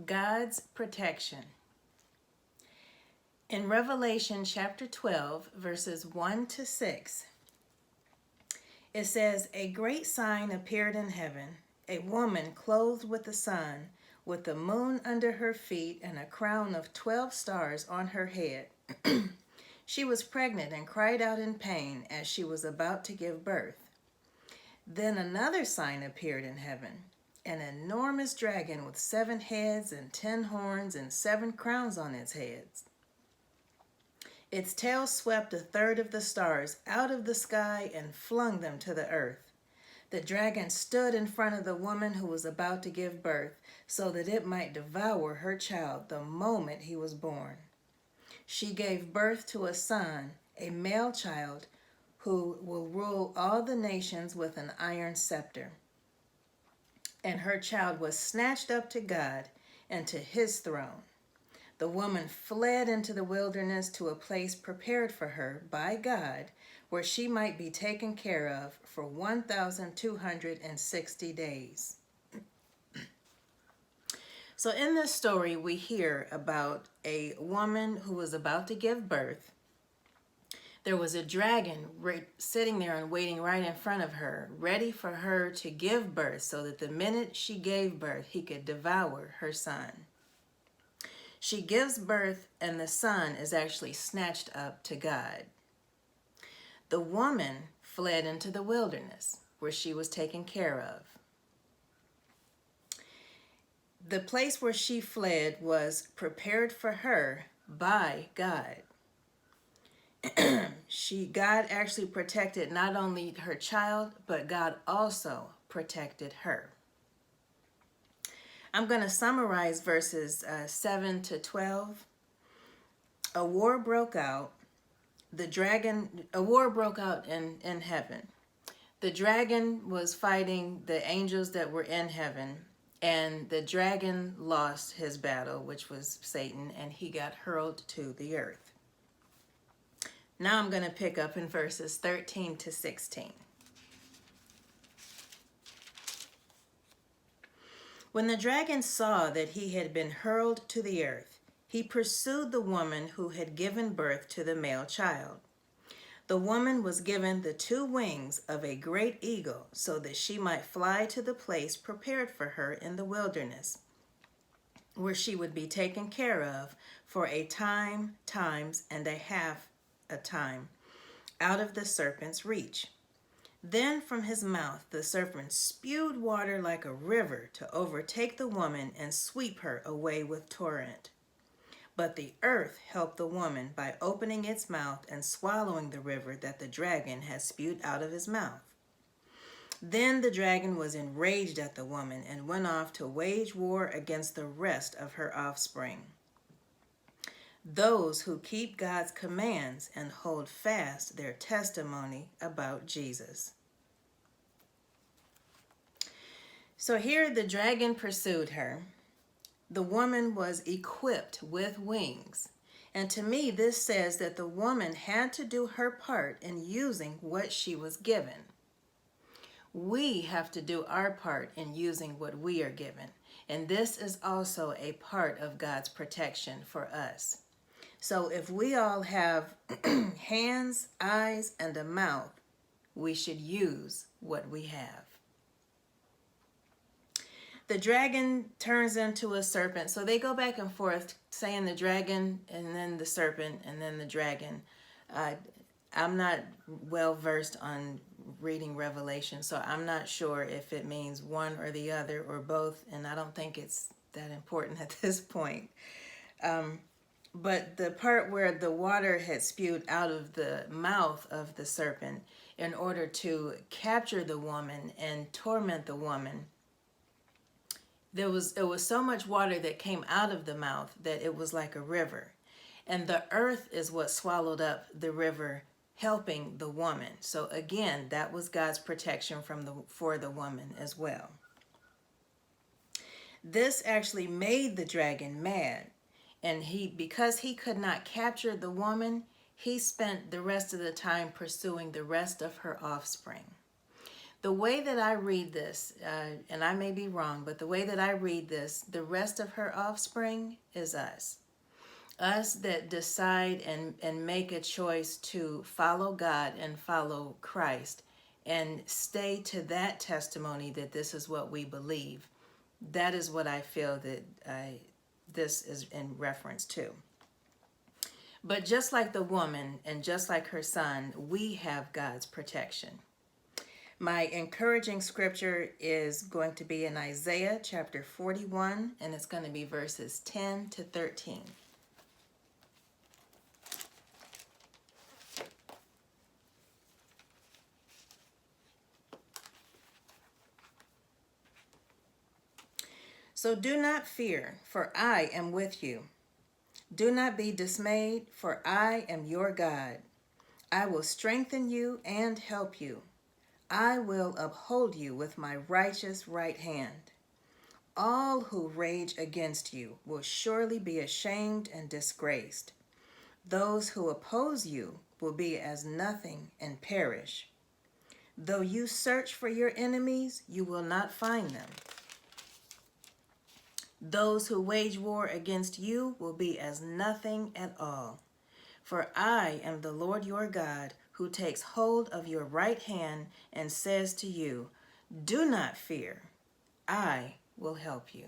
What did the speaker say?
God's protection. In Revelation chapter 12, verses 1 to 6, it says, "A great sign appeared in heaven, a woman clothed with the sun, with the moon under her feet, and a crown of 12 stars on her head. She was pregnant and cried out in pain as she was about to give birth. Then another sign appeared in heaven, an enormous dragon with 7 heads and 10 horns and 7 crowns on its heads. Its tail swept a third of the stars out of the sky and flung them to the earth. The dragon stood in front of the woman who was about to give birth so that it might devour her child the moment he was born. She gave birth to a son, a male child, who will rule all the nations with an iron scepter. And her child was snatched up to God and to his throne. The woman fled into the wilderness to a place prepared for her by God, where she might be taken care of for 1,260 days." So in this story, we hear about a woman who was about to give birth. There was a dragon sitting there and waiting right in front of her, ready for her to give birth, so that the minute she gave birth, he could devour her son. She gives birth, and the son is actually snatched up to God. The woman fled into the wilderness, where she was taken care of. The place where she fled was prepared for her by God. God actually protected not only her child, but God also protected her. I'm going to summarize verses 7 to 12. A war broke out. A war broke out in heaven. The dragon was fighting the angels that were in heaven, and the dragon lost his battle, which was Satan, and he got hurled to the earth. Now I'm going to pick up in verses 13 to 16. When the dragon saw that he had been hurled to the earth, he pursued the woman who had given birth to the male child. The woman was given the 2 wings of a great eagle so that she might fly to the place prepared for her in the wilderness, where she would be taken care of for a time, times, and a half a time, out of the serpent's reach. Then from his mouth the serpent spewed water like a river to overtake the woman and sweep her away with torrent. But the earth helped the woman by opening its mouth and swallowing the river that the dragon had spewed out of his mouth. Then the dragon was enraged at the woman and went off to wage war against the rest of her offspring, those who keep God's commands and hold fast their testimony about Jesus. So here the dragon pursued her. The woman was equipped with wings. And to me, this says that the woman had to do her part in using what she was given. We have to do our part in using what we are given. And this is also a part of God's protection for us. So if we all have hands, eyes, and a mouth, we should use what we have. The dragon turns into a serpent. So they go back and forth saying the dragon and then the serpent and then the dragon. I'm not well versed on reading Revelation, so I'm not sure if it means one or the other or both, and I don't think it's that important at this point. But the part where the water had spewed out of the mouth of the serpent in order to capture the woman and torment the woman, it was so much water that came out of the mouth that it was like a river. And the earth is what swallowed up the river, helping the woman. So again, that was God's protection for the woman as well. This actually made the dragon mad. And because he could not capture the woman, he spent the rest of the time pursuing the rest of her offspring. The way that I read this, and I may be wrong, but the way that I read this, the rest of her offspring is us. Us that decide and make a choice to follow God and follow Christ and stay to that testimony that this is what we believe. That is what I feel that this is in reference to. But just like the woman and just like her son, we have God's protection. My encouraging scripture is going to be in Isaiah chapter 41, and it's going to be verses 10 to 13. So do not fear, for I am with you. Do not be dismayed, for I am your God. I will strengthen you and help you. I will uphold you with my righteous right hand. All who rage against you will surely be ashamed and disgraced. Those who oppose you will be as nothing and perish. Though you search for your enemies, you will not find them. Those who wage war against you will be as nothing at all. For I am the Lord your God, who takes hold of your right hand and says to you, do not fear, I will help you.